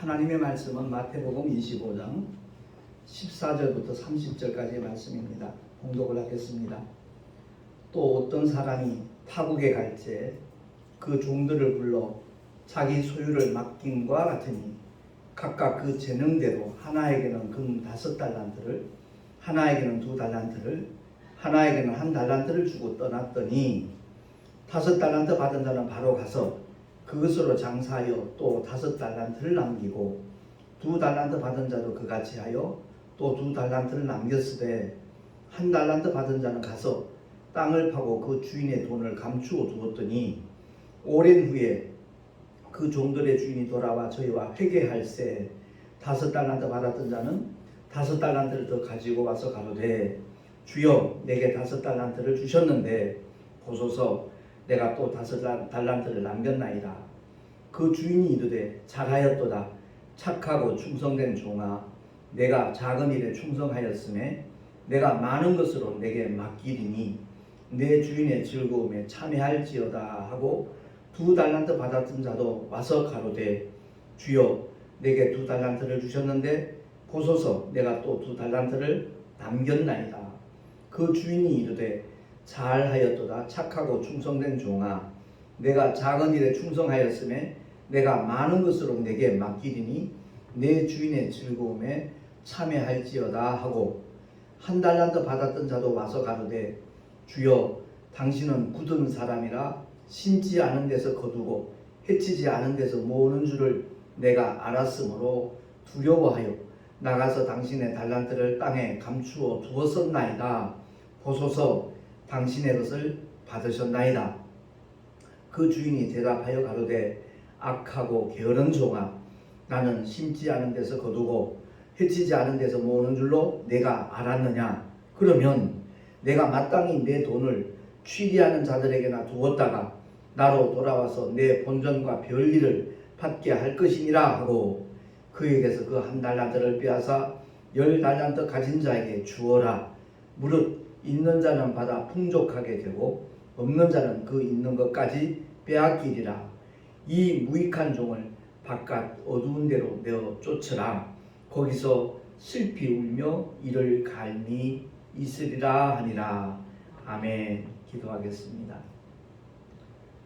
하나님의 말씀은 마태복음 25장 14절부터 30절까지의 말씀입니다. 봉독을 하겠습니다. 또 어떤 사람이 타국에 갈새 그 종들을 불러 자기 소유를 맡김과 같으니 각각 그 재능대로 하나에게는 금 5달란트를, 하나에게는 2달란트를, 하나에게는 1달란트를 주고 떠났더니 5달란트 받은 자는 바로 가서 그것으로 장사하여 또 5달란트를 남기고 2달란트 받은 자도 그같이 하여 또 2달란트를 남겼으되 1달란트 받은 자는 가서 땅을 파고 그 주인의 돈을 감추어 두었더니 오랜 후에 그 종들의 주인이 돌아와 저희와 회개할세 5달란트 받았던 자는 5달란트를 더 가지고 와서 가로되 주여 내게 5달란트를 주셨는데 보소서 내가 또 5달란트를 남겼나이다. 그 주인이 이르되 잘하였도다. 착하고 충성된 종아, 내가 작은 일에 충성하였음에 내가 많은 것으로 내게 맡기리니 내 주인의 즐거움에 참여할지어다 하고 2달란트 받았던 자도 와서 가로되 주여 내게 2달란트를 주셨는데 보소서 내가 또 2달란트를 남겼나이다. 그 주인이 이르되 잘하였도다. 착하고 충성된 종아, 내가 작은 일에 충성하였음에 내가 많은 것으로 내게 맡기리니 내 주인의 즐거움에 참여할지어다 하고 1달란트 받았던 자도 와서 가로되 주여 당신은 굳은 사람이라 심지 않은 데서 거두고 해치지 않은 데서 모으는 줄을 내가 알았으므로 두려워하여 나가서 당신의 달란트를 땅에 감추어 두었었나이다. 보소서 당신의 것을 받으셨나이다. 그 주인이 대답하여 가로되 악하고 게으른 종아, 나는 심지 않은 데서 거두고 해치지 않은 데서 모으는 줄로 내가 알았느냐. 그러면 내가 마땅히 내 돈을 취리하는 자들에게나 두었다가 나로 돌아와서 내 본전과 별일을 받게 할 것이니라 하고 그에게서 그 1달란트를 빼앗아 10달란트 가진 자에게 주어라. 무릇 있는 자는 받아 풍족하게 되고 없는 자는 그 있는 것까지 빼앗기리라. 이 무익한 종을 바깥 어두운 데로 내어 쫓으라. 거기서 슬피 울며 이를 갈미 있으리라 하니라. 아멘. 기도하겠습니다.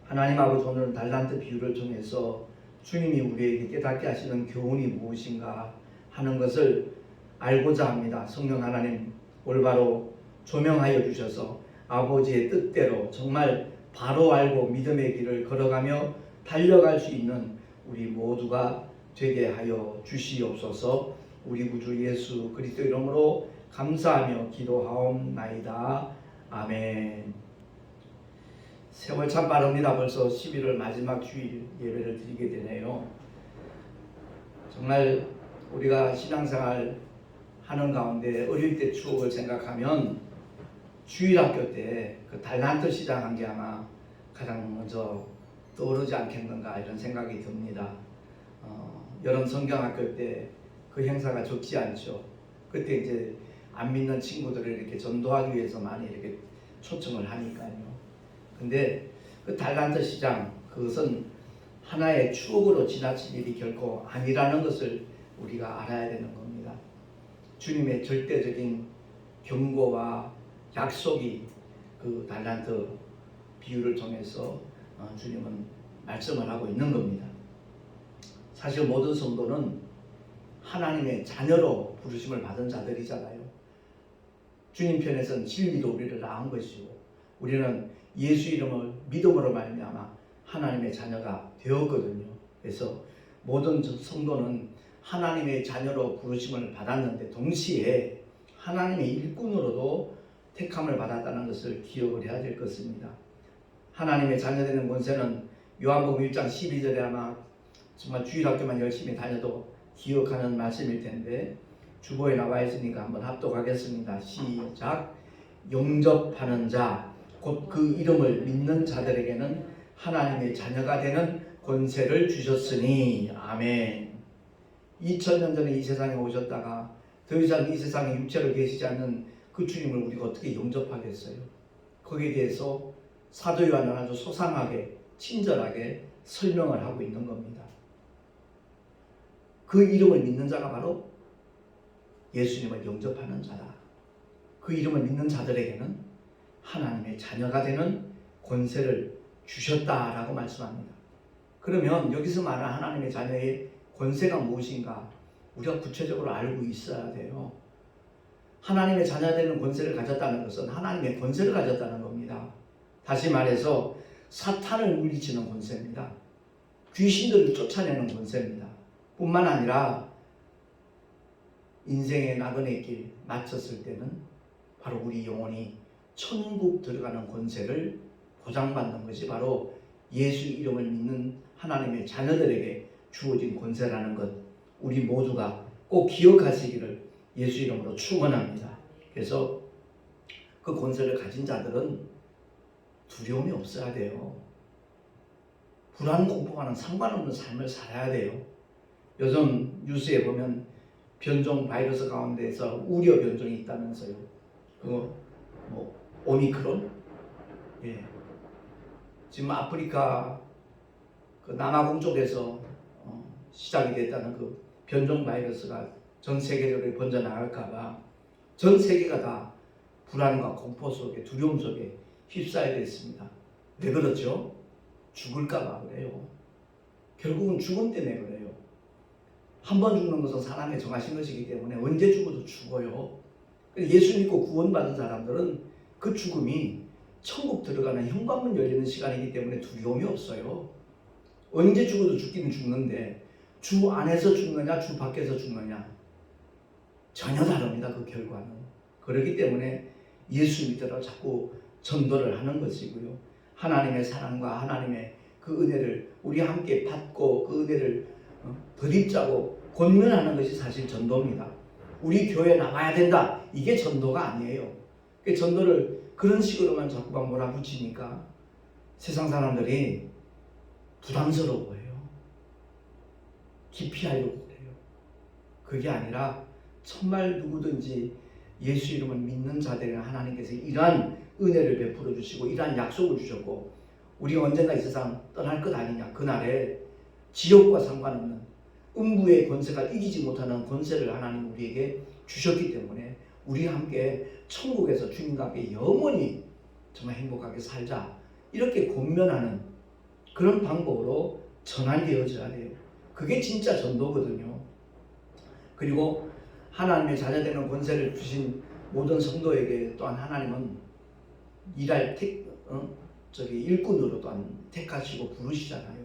하나님 아버지, 오늘은 달란트 비유를 통해서 주님이 우리에게 깨닫게 하시는 교훈이 무엇인가 하는 것을 알고자 합니다. 성령 하나님 올바로 조명하여 주셔서 아버지의 뜻대로 정말 바로 알고 믿음의 길을 걸어가며 달려갈 수 있는 우리 모두가 되게 하여 주시옵소서. 우리 구주 예수 그리스도 이름으로 감사하며 기도하옵나이다. 아멘. 세월 참 빠릅니다. 벌써 11월 마지막 주일 예배를 드리게 되네요. 정말 우리가 신앙생활 하는 가운데 어릴 때 추억을 생각하면 주일학교 때 그 달란트 시장한 게 아마 가장 먼저 떠오르지 않겠는가 이런 생각이 듭니다. 여름 성경학교 때 그 행사가 적지 않죠. 그때 이제 안 믿는 친구들을 이렇게 전도하기 위해서 많이 이렇게 초청을 하니까요. 근데 그 달란트 시장, 그것은 하나의 추억으로 지나칠 일이 결코 아니라는 것을 우리가 알아야 되는 겁니다. 주님의 절대적인 경고와 약속이 그 달란트 비유를 통해서 주님은 말씀을 하고 있는 겁니다. 사실 모든 성도는 하나님의 자녀로 부르심을 받은 자들이잖아요. 주님 편에서는 진리도 우리를 낳은 것이고 우리는 예수 이름을 믿음으로 말미암아 하나님의 자녀가 되었거든요. 그래서 모든 성도는 하나님의 자녀로 부르심을 받았는데 동시에 하나님의 일꾼으로도 택함을 받았다는 것을 기억을 해야 될 것입니다. 하나님의 자녀되는 권세는 요한복음 1장 12절에 아마 정말 주일학교만 열심히 다녀도 기억하는 말씀일 텐데 주보에 나와 있으니까 한번 합독하겠습니다. 시작. 영접하는 자, 곧 그 이름을 믿는 자들에게는 하나님의 자녀가 되는 권세를 주셨으니. 아멘. 2000년 전에 이 세상에 오셨다가 더 이상 이 세상에 육체로 계시지 않는 그 주님을 우리가 어떻게 영접하겠어요? 거기에 대해서 사도 요한은 아주 소상하게 친절하게 설명을 하고 있는 겁니다. 그 이름을 믿는 자가 바로 예수님을 영접하는 자다. 그 이름을 믿는 자들에게는 하나님의 자녀가 되는 권세를 주셨다라고 말씀합니다. 그러면 여기서 말하는 하나님의 자녀의 권세가 무엇인가 우리가 구체적으로 알고 있어야 돼요. 하나님의 자녀 되는 권세를 가졌다는 것은 하나님의 권세를 가졌다는 겁니다. 다시 말해서 사탄을 물리치는 권세입니다. 귀신들을 쫓아내는 권세입니다. 뿐만 아니라 인생의 나그네 길 마쳤을 때는 바로 우리 영혼이 천국 들어가는 권세를 보장받는 것이 바로 예수 이름을 믿는 하나님의 자녀들에게 주어진 권세라는 것, 우리 모두가 꼭 기억하시기를 예수 이름으로 축원합니다. 그래서 그 권세를 가진 자들은 두려움이 없어야 돼요. 불안 공포와는 상관없는 삶을 살아야 돼요. 요즘 뉴스에 보면 변종 바이러스 가운데서 우려 변종이 있다면서요. 오미크론? 예. 지금 아프리카 그 남아공 쪽에서 시작이 됐다는 그 변종 바이러스가 전 세계적으로 번져나갈까봐 전 세계가 다 불안과 공포 속에 두려움 속에 휩싸여 있습니다. 왜 그렇죠? 죽을까봐 그래요. 결국은 죽음 때문에 그래요. 한 번 죽는 것은 사람의 정하신 것이기 때문에 언제 죽어도 죽어요. 예수 믿고 구원받은 사람들은 그 죽음이 천국 들어가는 현관문 열리는 시간이기 때문에 두려움이 없어요. 언제 죽어도 죽기는 죽는데 주 안에서 죽느냐 주 밖에서 죽느냐 전혀 다릅니다. 그 결과는. 그렇기 때문에 예수 믿으라고 자꾸 전도를 하는 것이고요. 하나님의 사랑과 하나님의 그 은혜를 우리 함께 받고 그 은혜를 덧입자고 권면하는 것이 사실 전도입니다. 우리 교회 나가야 된다. 이게 전도가 아니에요. 그 전도를 그런 식으로만 자꾸만 몰아붙이니까 세상 사람들이 부담스러워해요. 기피하려고 그래요. 그게 아니라 정말 누구든지 예수 이름을 믿는 자들에게 하나님께서 이러한 은혜를 베풀어 주시고 이러한 약속을 주셨고 우리가 언젠가 이 세상 떠날 것 아니냐. 그날에 지옥과 상관없는 음부의 권세가 이기지 못하는 권세를 하나님 우리에게 주셨기 때문에 우리 함께 천국에서 주님과 함께 영원히 정말 행복하게 살자 이렇게 권면하는 그런 방법으로 전환되어져야 돼요. 그게 진짜 전도거든요. 그리고 하나님의 자녀되는 권세를 주신 모든 성도에게 또한 하나님은 일할 일꾼으로 또한 택하시고 부르시잖아요.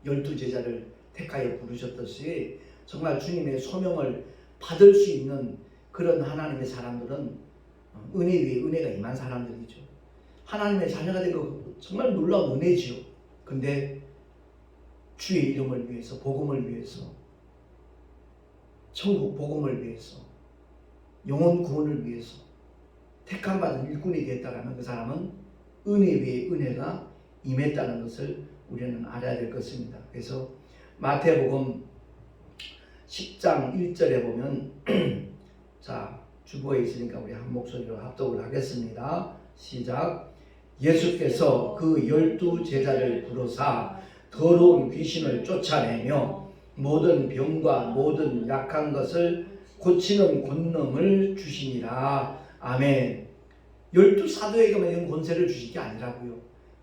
12제자를 택하여 부르셨듯이 정말 주님의 소명을 받을 수 있는 그런 하나님의 사람들은 은혜 위에 은혜가 임한 사람들이죠. 하나님의 자녀가 된 거 정말 놀라운 은혜지요. 근데 주의 이름을 위해서 복음을 위해서 천국 복음을 위해서 영혼 구원을 위해서 택함받은 일꾼이 되었다라면 그 사람은 은혜 위에 은혜가 임했다는 것을 우리는 알아야 될 것입니다. 그래서 마태복음 10장 1절에 보면 자 주보에 있으니까 우리 한 목소리로 합독을 하겠습니다. 시작. 예수께서 그 12제자를 부르사 더러운 귀신을 쫓아내며 모든 병과 모든 약한 것을 고치는 권능을 주시니라. 아멘. 12사도에게만 이런 권세를 주신 게 아니라고요.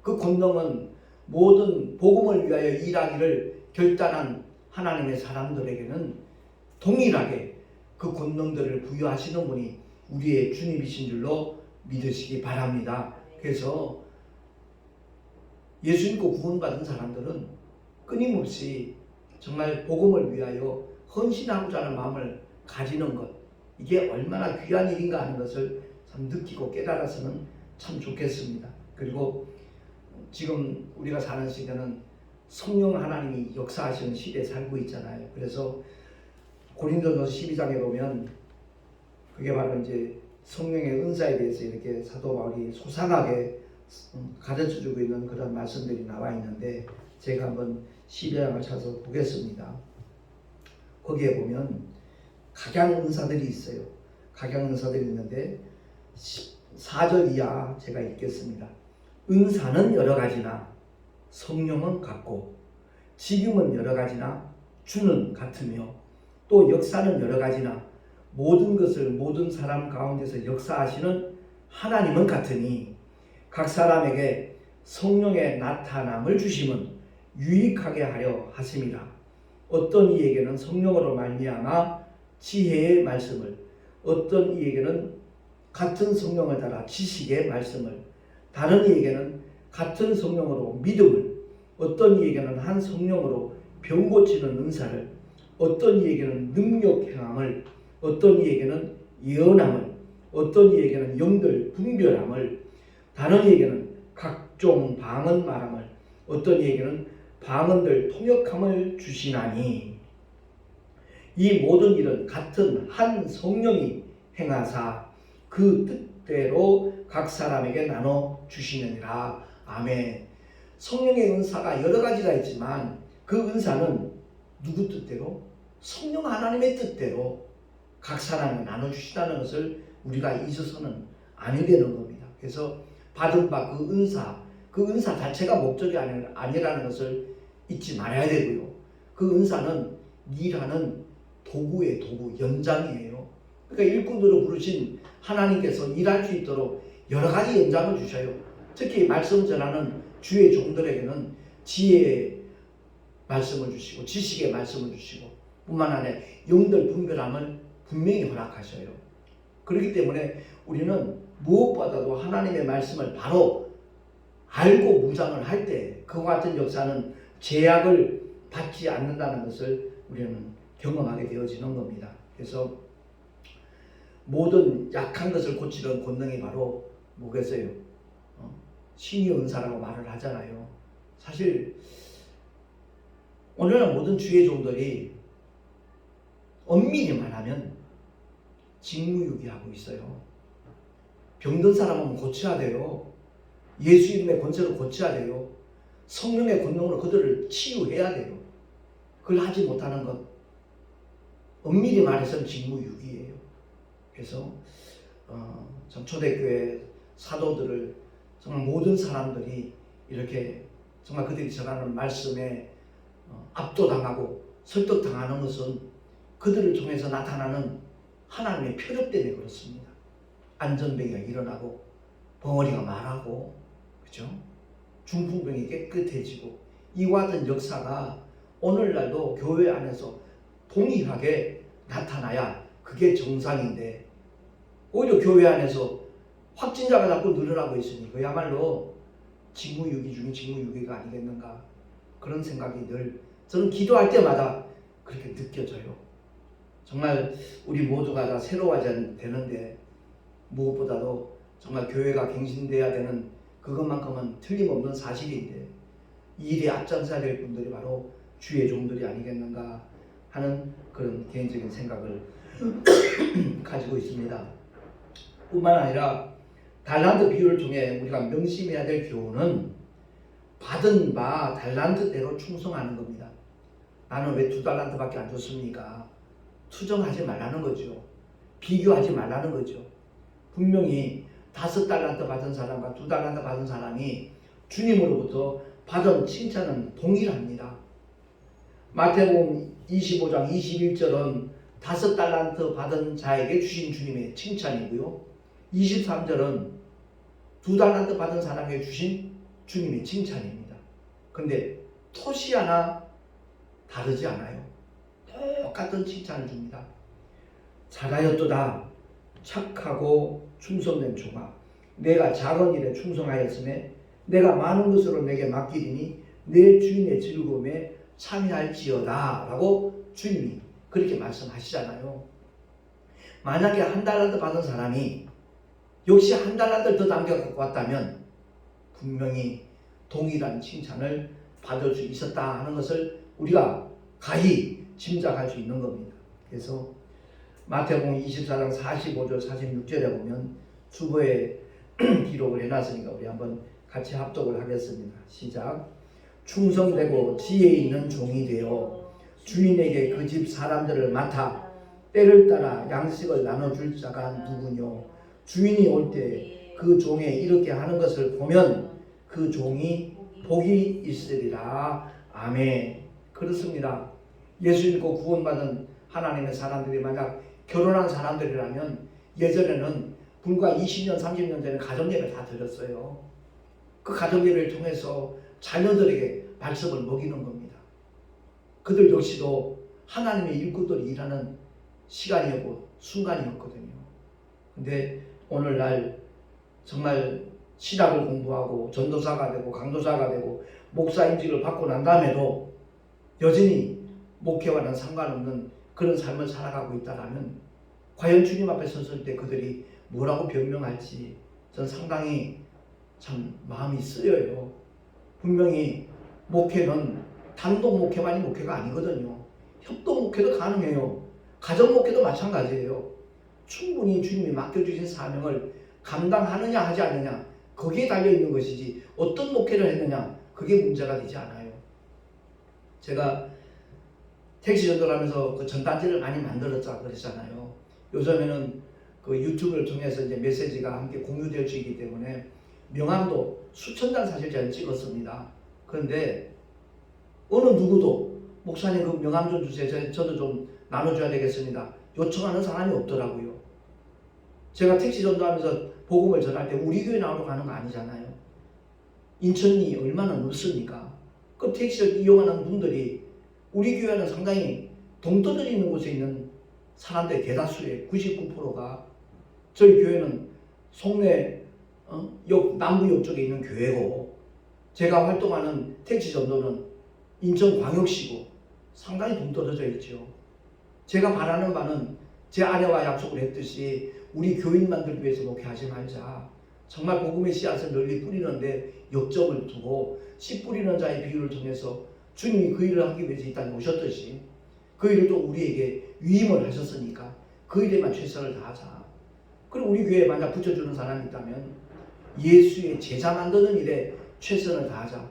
그 권능은 모든 복음을 위하여 일하기를 결단한 하나님의 사람들에게는 동일하게 그 권능들을 부여하시는 분이 우리의 주님이신 줄로 믿으시기 바랍니다. 그래서 예수 믿고 구원받은 사람들은 끊임없이 정말 복음을 위하여 헌신하고자 하는 마음을 가지는 것, 이게 얼마나 귀한 일인가 하는 것을 참 느끼고 깨달아서는 참 좋겠습니다. 그리고 지금 우리가 사는 시대는 성령 하나님이 역사하시는 시대에 살고 있잖아요. 그래서 고린도서 12장에 보면 그게 바로 이제 성령의 은사에 대해서 이렇게 사도 바울이 소상하게 가르쳐주고 있는 그런 말씀들이 나와 있는데 제가 한번 12장을 찾아서 보겠습니다. 거기에 보면 각양 은사들이 있어요. 각양 은사들이 있는데 4절 이하 제가 읽겠습니다. 은사는 여러 가지나 성령은 같고 지금은 여러 가지나 주는 같으며 또 역사는 여러 가지나 모든 것을 모든 사람 가운데서 역사하시는 하나님은 같으니 각 사람에게 성령의 나타남을 주심은 유익하게 하려 하심이라. 어떤 이에게는 성령으로 말미암아 지혜의 말씀을, 어떤 이에게는 같은 성령을 따라 지식의 말씀을, 다른 이에게는 같은 성령으로 믿음을, 어떤 이에게는 한 성령으로 병 고치는 은사를, 어떤 이에게는 능력 행함을, 어떤 이에게는 예언함을, 어떤 이에게는 영들 분별함을, 다른 이에게는 각종 방언 말함을, 어떤 이에게는 방언들 통역함을 주시나니 이 모든 일은 같은 한 성령이 행하사 그 뜻대로 각 사람에게 나눠 주시느니라. 아멘. 성령의 은사가 여러 가지가 있지만 그 은사는 누구 뜻대로? 성령 하나님의 뜻대로 각 사람에 나눠주시다는 것을 우리가 잊어서는 아니 되는 겁니다. 그래서 받은 바 그 은사 자체가 목적이 아니라는 것을 잊지 말아야 되고요. 그 은사는 일하는 도구의 도구, 연장이에요. 그러니까 일꾼으로 부르신 하나님께서 일할 수 있도록 여러 가지 연장을 주셔요. 특히 말씀 전하는 주의 종들에게는 지혜의 말씀을 주시고 지식의 말씀을 주시고 뿐만 아니라 영들 분별함을 분명히 허락하셔요. 그렇기 때문에 우리는 무엇보다도 하나님의 말씀을 바로 알고 무장을 할 때 그와 같은 역사는 제약을 받지 않는다는 것을 우리는 경험하게 되어지는 겁니다. 그래서 모든 약한 것을 고치는 권능이 바로 뭐겠어요? 신의 은사라고 말을 하잖아요. 사실 오늘날 모든 주의 종들이 엄밀히 말하면 직무유기하고 있어요. 병든 사람은 고쳐야 돼요. 예수 이름의 권세로 고쳐야 돼요. 성령의 권능으로 그들을 치유해야 돼요. 그걸 하지 못하는 것, 엄밀히 말해서는 직무유기예요. 그래서 참 초대교회 사도들을 정말 모든 사람들이 이렇게 정말 그들이 전하는 말씀에 압도당하고 설득당하는 것은 그들을 통해서 나타나는 하나님의 표적 때문에 그렇습니다. 안전병이 일어나고 벙어리가 말하고 그죠? 중풍병이 깨끗해지고 이와 같은 역사가 오늘날도 교회 안에서 동일하게 나타나야 그게 정상인데 오히려 교회 안에서 확진자가 자꾸 늘어나고 있으니 그야말로 직무유기 중에 직무유기가 아니겠는가 그런 생각이 늘 저는 기도할 때마다 그렇게 느껴져요. 정말 우리 모두가 다 새로워져야 되는데 무엇보다도 정말 교회가 갱신돼야 되는 그것만큼은 틀림없는 사실인데 이 일에 앞장서야 될 분들이 바로 주의 종들이 아니겠는가 하는 그런 개인적인 생각을 가지고 있습니다. 뿐만 아니라 달란트 비유를 통해 우리가 명심해야 될 교훈은 받은 바 달란트대로 충성하는 겁니다. 나는 왜 2달란트밖에 안 줬습니까? 투정하지 말라는 거죠. 비교하지 말라는 거죠. 분명히 5달란트 받은 사람과 2달란트 받은 사람이 주님으로부터 받은 칭찬은 동일합니다. 마태복음 25장 21절은 5달란트 받은 자에게 주신 주님의 칭찬이고요. 23절은 2달란트 받은 사람에게 주신 주님의 칭찬입니다. 그런데 토시 하나 다르지 않아요. 똑같은 칭찬을 줍니다. 잘하였도다. 착하고 충성된 종아, 내가 작은 일에 충성하였음에 내가 많은 것으로 내게 맡기리니 내 주인의 즐거움에 참여할지어다 라고 주님이 그렇게 말씀하시잖아요. 만약에 1달란트 받은 사람이 역시 1달란트를 더 남겨갖고 왔다면 분명히 동일한 칭찬을 받을 수 있었다 하는 것을 우리가 가히 짐작할 수 있는 겁니다. 그래서 마태복음 24장 45절 46절에 보면 주보에 기록을 해놨으니까 우리 한번 같이 합독을 하겠습니다. 시작. 충성되고 지혜 있는 종이 되어 주인에게 그 집 사람들을 맡아 때를 따라 양식을 나눠줄 자가 누구뇨? 주인이 올 때 그 종에 이렇게 하는 것을 보면 그 종이 복이 있으리라. 아멘. 그렇습니다. 예수 믿고 구원받은 하나님의 사람들이 만약 결혼한 사람들이라면 예전에는 불과 20년, 30년 전에 가정예배 다 드렸어요. 그 가정예배를 통해서 자녀들에게 말씀을 먹이는 겁니다. 그들 역시도 하나님의 일꾼들이 일하는 시간이었고 순간이었거든요. 근데 오늘날 정말 신학을 공부하고 전도사가 되고 강도사가 되고 목사 임직을 받고 난 다음에도 여전히 목회와는 상관없는 그런 삶을 살아가고 있다라면 과연 주님 앞에 섰을 때 그들이 뭐라고 변명할지 전 상당히 참 마음이 쓰여요. 분명히 목회는 단독 목회만이 목회가 아니거든요. 협동 목회도 가능해요. 가정 목회도 마찬가지예요. 충분히 주님이 맡겨주신 사명을 감당하느냐 하지 않느냐 거기에 달려있는 것이지 어떤 목회를 했느냐 그게 문제가 되지 않아요. 제가 택시 전도를 하면서 그 전단지를 많이 만들었다 그랬잖아요. 요즘에는 그 유튜브를 통해서 이제 메시지가 함께 공유될 수 있기 때문에 명함도 수천 장 사실 제가 찍었습니다. 그런데 어느 누구도 목사님 그 명함 좀 주세요. 저도 좀 나눠줘야 되겠습니다. 요청하는 사람이 없더라고요. 제가 택시 전도하면서 복음을 전할 때 우리 교회 나오러 가는 거 아니잖아요. 인천이 얼마나 넓습니까? 그 택시를 이용하는 분들이 우리 교회는 상당히 동떨어져 있는 곳에 있는 사람들의 대다수의 99%가 저희 교회는 송내 남부역 쪽에 있는 교회고 제가 활동하는 택시 전도는 인천광역시고 상당히 동떨어져 있죠. 제가 바라는 바는 제 아내와 약속을 했듯이 우리 교인만들 위해서 목회하지 말자. 정말 복음의 씨앗을 널리 뿌리는데 역점을 두고 씨 뿌리는 자의 비유를 통해서 주님이 그 일을 하기 위해서 이 땅에 오셨듯이 그 일을 또 우리에게 위임을 하셨으니까 그 일에만 최선을 다하자. 그리고 우리 교회에 만약 붙여주는 사람이 있다면 예수의 제자 만드는 일에 최선을 다하자.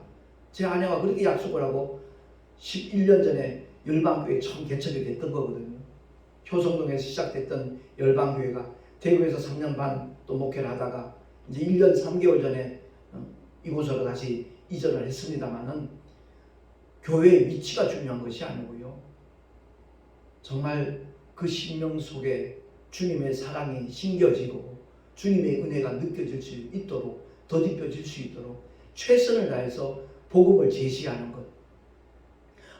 제 아내와 그렇게 약속을 하고 11년 전에 열방교회 처음 개척이 됐던 거거든요. 효성동에서 시작됐던 열방교회가 대구에서 3년 반 또 목회를 하다가 이제 1년 3개월 전에 이곳으로 다시 이전을 했습니다만은 교회의 위치가 중요한 것이 아니고요. 정말 그 심령 속에 주님의 사랑이 심겨지고 주님의 은혜가 느껴질 수 있도록 덧입혀질 수 있도록 최선을 다해서 복음을 제시하는 것,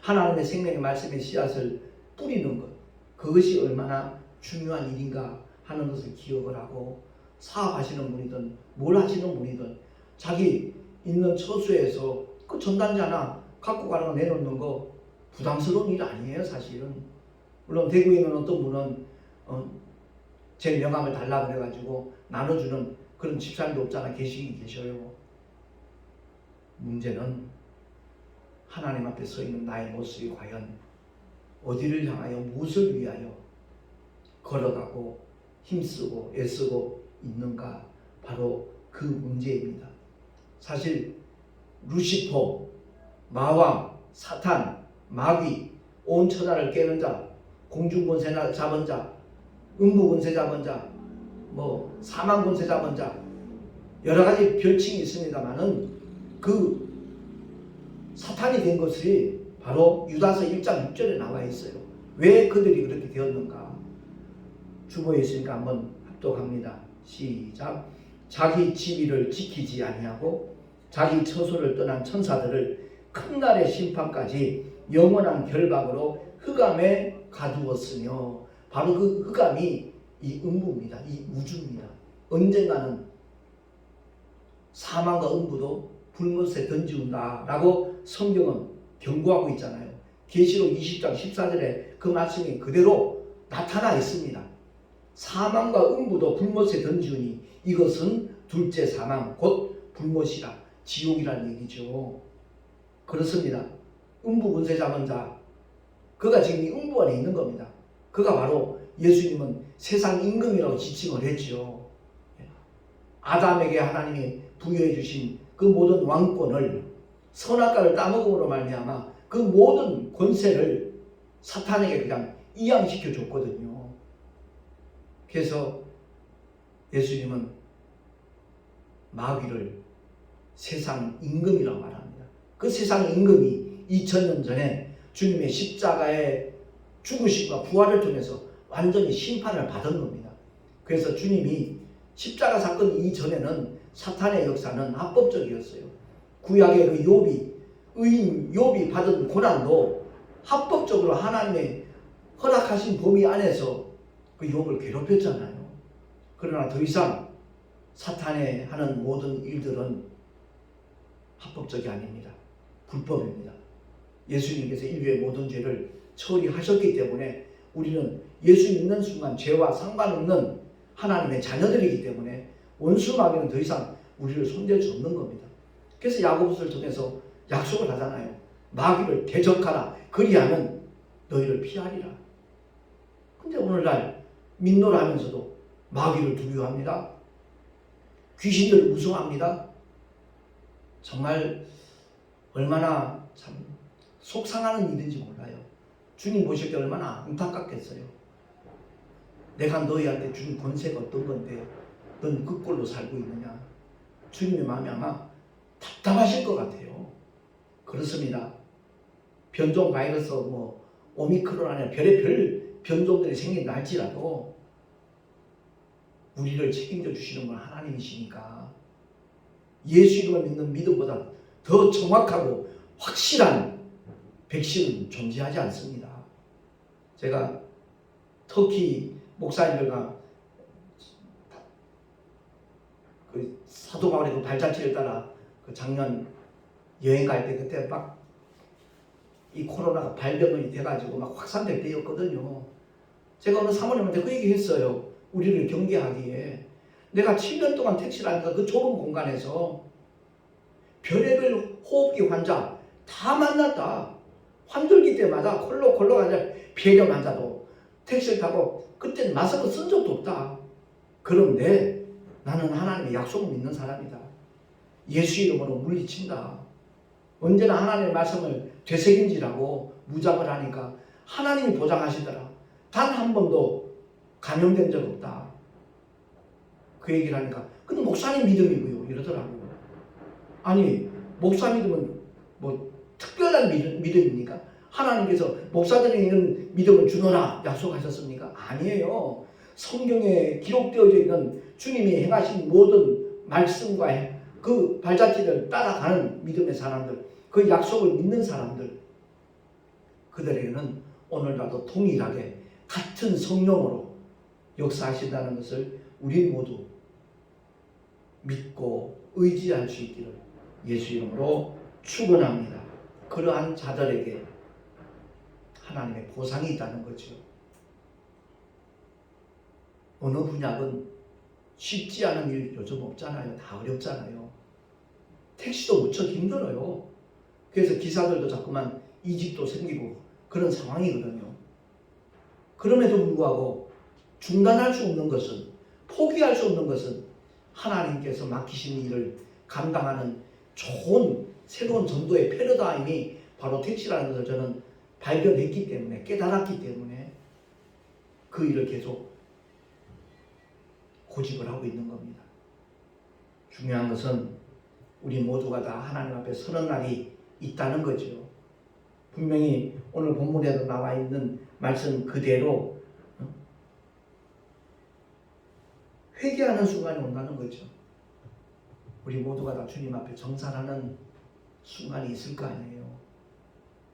하나님의 생명의 말씀의 씨앗을 뿌리는 것, 그것이 얼마나 중요한 일인가 하는 것을 기억을 하고 사업하시는 분이든 뭘 하시는 분이든 자기 있는 처소에서 그 전단지 하나 갖고 가는 거 내놓는 거 부담스러운 일 아니에요 사실은. 물론 대구에 있는 어떤 분은 제 명함을 달라 그래가지고 나눠주는 그런 집사님도 없잖아 계시긴 계셔요. 문제는 하나님 앞에 서 있는 나의 모습이 과연 어디를 향하여 무엇을 위하여 걸어가고 힘쓰고 애쓰고 있는가 바로 그 문제입니다. 사실 루시퍼, 마왕, 사탄, 마귀, 온 천하를 깨는 자, 공중권세 잡은 자, 음부권세 잡은 자, 사망권세 잡은 자 여러 가지 별칭이 있습니다만은 그 사탄이 된 것이 바로 유다서 1장 6절에 나와 있어요. 왜 그들이 그렇게 되었는가? 주보에 있으니까 한번 합독합니다. 시작. 자기 지위를 지키지 아니하고 자기 처소를 떠난 천사들을 큰 날의 심판까지 영원한 결박으로 흑암에 가두었으며 바로 그 흑암이 이 음부입니다. 이 우주입니다. 언젠가는 사망과 음부도 불못에 던지운다 라고 성경은 경고하고 있잖아요. 계시록 20장 14절에 그 말씀이 그대로 나타나 있습니다. 사망과 음부도 불못에 던지우니 이것은 둘째 사망 곧 불못이라 지옥이라는 얘기죠. 그렇습니다. 음부 권세 잡은 자 그가 지금 이 음부 안에 있는 겁니다. 그가 바로 예수님은 세상 임금이라고 지칭을 했죠. 아담에게 하나님이 부여해 주신 그 모든 왕권을 선악과를 따먹음으로 말미암아 그 모든 권세를 사탄에게 그냥 이양시켜 줬거든요. 그래서 예수님은 마귀를 세상 임금이라고 말합니다. 그 세상 임금이 2000년 전에 주님의 십자가의 죽으심과 부활을 통해서 완전히 심판을 받은 겁니다. 그래서 주님이 십자가 사건 이전에는 사탄의 역사는 합법적이었어요. 구약의 그 욥이, 의인 욥이 받은 고난도 합법적으로 하나님의 허락하신 범위 안에서 그 욥을 괴롭혔잖아요. 그러나 더 이상 사탄의 하는 모든 일들은 합법적이 아닙니다. 불법입니다. 예수님께서 인류의 모든 죄를 처리하셨기 때문에 우리는 예수 믿는 순간 죄와 상관없는 하나님의 자녀들이기 때문에 원수 마귀는 더 이상 우리를 손댈 수 없는 겁니다. 그래서 야고보서를 통해서 약속을 하잖아요. 마귀를 대적하라. 그리하면 너희를 피하리라. 근데 오늘날 민노라 하면서도 마귀를 두려워합니다. 귀신들을 무서워합니다. 정말 얼마나 참 속상하는 일인지 몰라요. 주님 보실 때 얼마나 안타깝겠어요. 내가 너희한테 준 권세가 어떤 건데 넌 그 꼴로 살고 있느냐. 주님의 마음이 아마 답답하실 것 같아요. 그렇습니다. 변종 바이러스 오미크론 아니라 별의별 변종들이 생긴다 할지라도 우리를 책임져 주시는 건 하나님이시니까 예수 이름을 믿는 믿음보다 더 정확하고 확실한 백신은 존재하지 않습니다. 제가 터키 목사님들과 그 사도 바울의 그 발자취를 따라 그 작년 여행 갈 때 그때 막 이 코로나가 발병이 돼가지고 막 확산될 때였거든요. 제가 어느 사모님한테 그 얘기 했어요. 우리를 경계하기에. 내가 7년 동안 택시를 하니까 그 좁은 공간에서 별의별 호흡기 환자 다 만났다. 환절기 때마다 콜록콜록 환자, 폐렴 환자도 택시를 타고 그때는 마스크 쓴 적도 없다. 그런데 나는 하나님의 약속을 믿는 사람이다. 예수 이름으로 물리친다. 언제나 하나님의 말씀을 되새김질하고 무장을 하니까 하나님이 보장하시더라. 단 한 번도 감염된 적 없다. 그 얘기를 하니까 근데 목사님 믿음이고요 이러더라고요. 아니 목사 믿음은 뭐 특별한 믿음입니까? 하나님께서 목사들에게 이런 믿음을 주노라 약속하셨습니까? 아니에요. 성경에 기록되어져 있는 주님이 행하신 모든 말씀과 그 발자취를 따라가는 믿음의 사람들, 그 약속을 믿는 사람들, 그들에게는 오늘날도 동일하게 같은 성령으로 역사하신다는 것을 우리 모두 믿고 의지할 수 있기를 예수 이름으로 축원합니다. 그러한 자들에게 하나님의 보상이 있다는 거죠. 어느 분야든 쉽지 않은 일 요즘 없잖아요. 다 어렵잖아요. 택시도 무척 힘들어요. 그래서 기사들도 자꾸만 이직도 생기고 그런 상황이거든요. 그럼에도 불구하고 중단할 수 없는 것은, 포기할 수 없는 것은 하나님께서 맡기신 일을 감당하는 좋은 새로운 전도의 패러다임이 바로 택시라는 것을 저는 발견했기 때문에, 깨달았기 때문에 그 일을 계속 고집을 하고 있는 겁니다. 중요한 것은 우리 모두가 다 하나님 앞에 서는 날이 있다는 거죠. 분명히 오늘 본문에도 나와 있는 말씀 그대로 회개하는 순간이 온다는 거죠. 우리 모두가 다 주님 앞에 정산하는 순간이 있을 거 아니에요.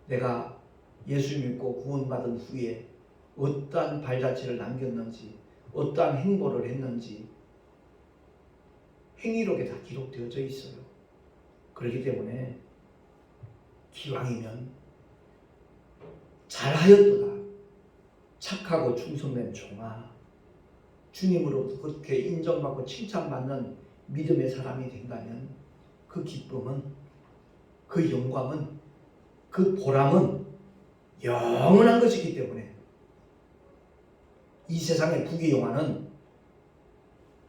내가 예수 믿고 구원받은 후에 어떠한 발자취를 남겼는지, 어떠한 행보를 했는지 행위록에 다 기록되어져 있어요. 그렇기 때문에 기왕이면 잘하였도다. 착하고 충성된 종아, 주님으로부터 그렇게 인정받고 칭찬받는 믿음의 사람이 된다면 그 기쁨은, 그 영광은, 그 보람은 영원한 것이기 때문에 이 세상의 부귀영화는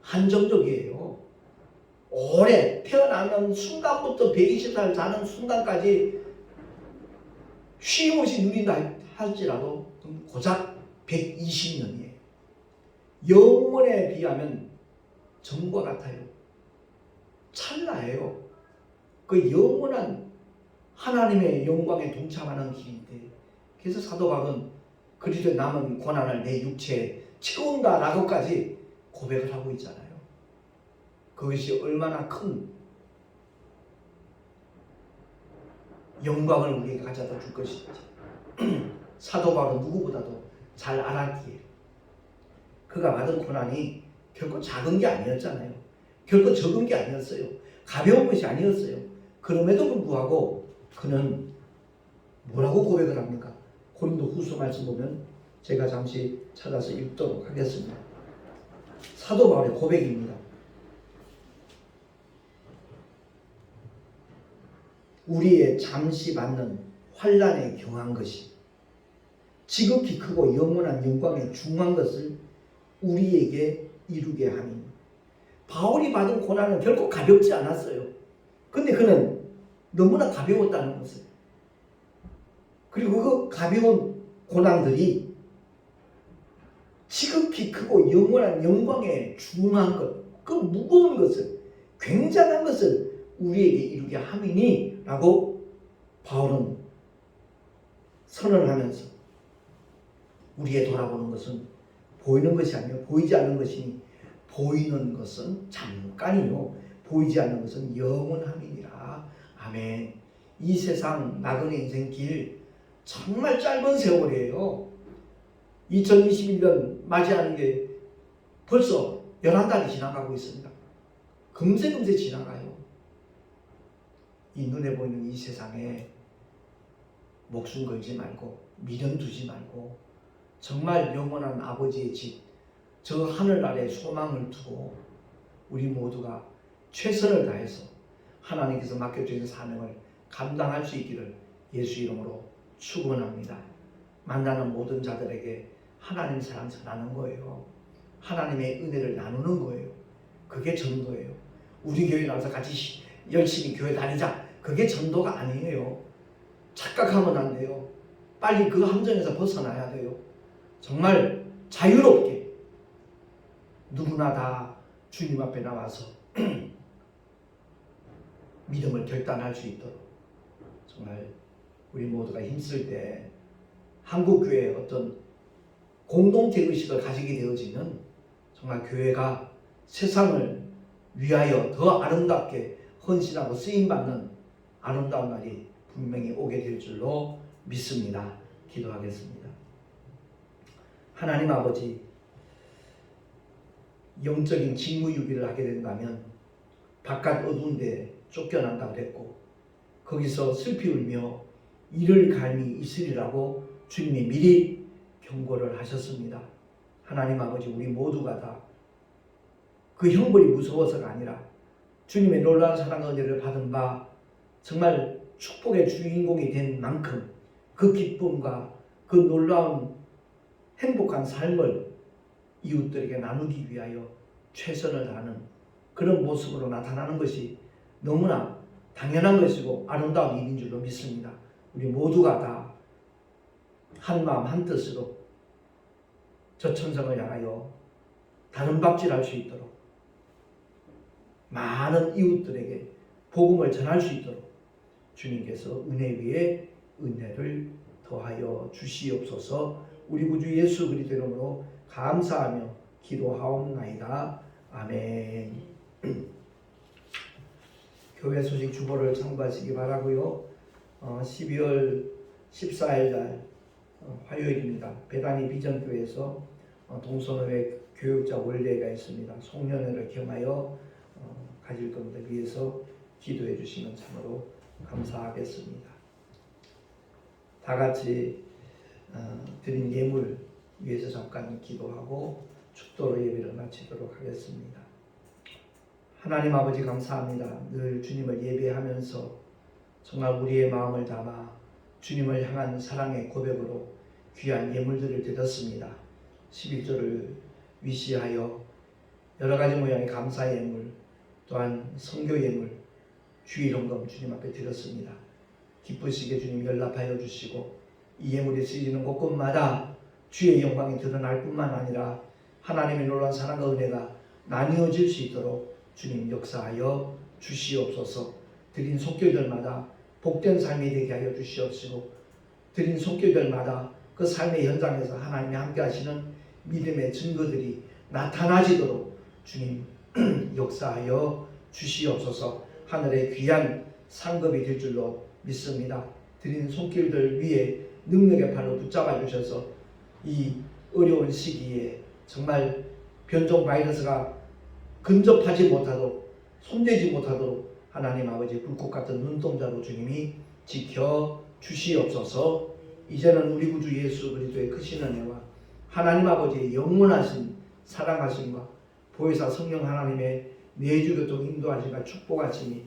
한정적이에요. 오래 태어나는 순간부터 120살 사는 순간까지 쉼없이 누린다 할지라도 고작 120년이에요. 영원에 비하면 전과 같아요. 찰나예요. 그 영원한 하나님의 영광에 동참하는 길인데, 그래서 사도 바울은 그리도 남은 고난을 내 육체에 채운다라고까지 고백을 하고 있잖아요. 그것이 얼마나 큰 영광을 우리에게 가져다 줄 것인지 사도 바울은 누구보다도 잘 알았기에 그가 받은 고난이 결코 작은 게 아니었잖아요. 결코 적은 게 아니었어요. 가벼운 것이 아니었어요. 그럼에도 불구하고 그는 뭐라고 고백을 합니까? 고린도 후서 말씀 보면 제가 잠시 찾아서 읽도록 하겠습니다. 사도 바울의 고백입니다. 우리의 잠시 받는 환난에 경한 것이 지극히 크고 영원한 영광에 중한 것을 우리에게 이루게 하니. 바울이 받은 고난은 결코 가볍지 않았어요. 근데 그는 너무나 가벼웠다는 것을, 그리고 그 가벼운 고난들이 지극히 크고 영원한 영광에 중한 것, 그 무거운 것을, 굉장한 것을 우리에게 이루게 함이니 라고 바울은 선언을 하면서 우리의 돌아보는 것은 보이는 것이 아니요 보이지 않는 것이니 보이는 것은 잠깐이요 보이지 않는 것은 영원함이니라. 아멘. 이 세상 나그네 인생길 정말 짧은 세월이에요. 2021년 맞이하는 게 벌써 11달이 지나가고 있습니다. 금세 지나가요. 이 눈에 보이는 이 세상에 목숨 걸지 말고 미련 두지 말고 정말 영원한 아버지의 집, 저 하늘 아래 소망을 두고 우리 모두가 최선을 다해서 하나님께서 맡겨주신 사명을 감당할 수 있기를 예수 이름으로 축원합니다. 만나는 모든 자들에게 하나님 사랑 전하는 거예요. 하나님의 은혜를 나누는 거예요. 그게 전도예요. 우리 교회 나와서 같이 열심히 교회 다니자, 그게 전도가 아니에요. 착각하면 안 돼요. 빨리 그 함정에서 벗어나야 돼요. 정말 자유롭게 누구나 다 주님 앞에 나와서 믿음을 결단할 수 있도록 정말 우리 모두가 힘쓸 때 한국교회의 어떤 공동체 의식을 가지게 되어지는 정말 교회가 세상을 위하여 더 아름답게 헌신하고 쓰임받는 아름다운 날이 분명히 오게 될 줄로 믿습니다. 기도하겠습니다. 하나님 아버지, 영적인 직무유기를 하게 된다면 바깥 어두운 데 쫓겨난다고 그랬고 거기서 슬피 울며 이를 갈미 있으리라고 주님이 미리 경고를 하셨습니다. 하나님 아버지, 우리 모두가 다 그 형벌이 무서워서가 아니라 주님의 놀라운 사랑과 은혜를 받은 바 정말 축복의 주인공이 된 만큼 그 기쁨과 그 놀라운 행복한 삶을 이웃들에게 나누기 위하여 최선을 다하는 그런 모습으로 나타나는 것이 너무나 당연한 것이고 아름다운 일인 줄로 믿습니다. 우리 모두가 다 한마음 한뜻으로 저 천성을 향하여 다른 박질할 수 있도록 많은 이웃들에게 복음을 전할 수 있도록 주님께서 은혜 위에 은혜를 더하여 주시옵소서. 우리 구주 예수 그리스도 이름으로 감사하며 기도하옵나이다. 아멘. 교회 소식 주보를 참고하시기 바라고요. 12월 14일 날 화요일입니다. 배단위 비전교회에서 동성애 교육자 원례가 있습니다. 송년회를 겸하여 가질 겁니다. 위해서 기도해 주시면 참으로 감사하겠습니다. 다 같이 드린 예물 위해서 잠깐 기도하고 축도로 예배를 마치도록 하겠습니다. 하나님 아버지 감사합니다. 늘 주님을 예배하면서 정말 우리의 마음을 담아 주님을 향한 사랑의 고백으로 귀한 예물들을 드렸습니다. 11조를 위시하여 여러 가지 모양의 감사의 예물, 또한 선교 예물, 주일헌금 주님 앞에 드렸습니다. 기쁘시게 주님 연락하여 주시고 이 예물이 쓰이는 곳곳마다 주의 영광이 드러날 뿐만 아니라 하나님의 놀라운 사랑과 은혜가 나뉘어질 수 있도록 주님 역사하여 주시옵소서. 드린 속결들마다 복된 삶이 되게 하여 주시옵시고 드린 속결들마다 그 삶의 현장에서 하나님이 함께 하시는 믿음의 증거들이 나타나지도록 주님 역사하여 주시옵소서. 하늘의 귀한 상급이 될 줄로 믿습니다. 드리는 손길들 위에 능력의 팔로 붙잡아 주셔서 이 어려운 시기에 정말 변종 바이러스가 근접하지 못하도록 손대지 못하도록 하나님 아버지 불꽃 같은 눈동자로 주님이 지켜 주시옵소서. 이제는 우리 구주 예수 그리스도의 크신 은혜와 하나님 아버지의 영원하신 사랑하심과 보혜사 성령 하나님의 내주교통 인도하심과 축복하심이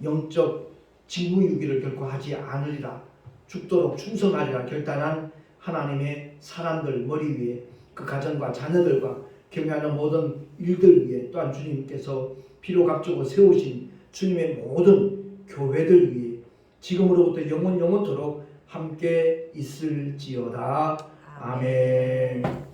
영적 징후유기를 결코 하지 않으리라, 죽도록 충성하리라 결단한 하나님의 사람들 머리 위에 그 가정과 자녀들과 경외하는 모든 일들 위에 또한 주님께서 피로 값주고 세우신 주님의 모든 교회들 위에 지금으로부터 영원토록 함께 있을지어다. 아멘.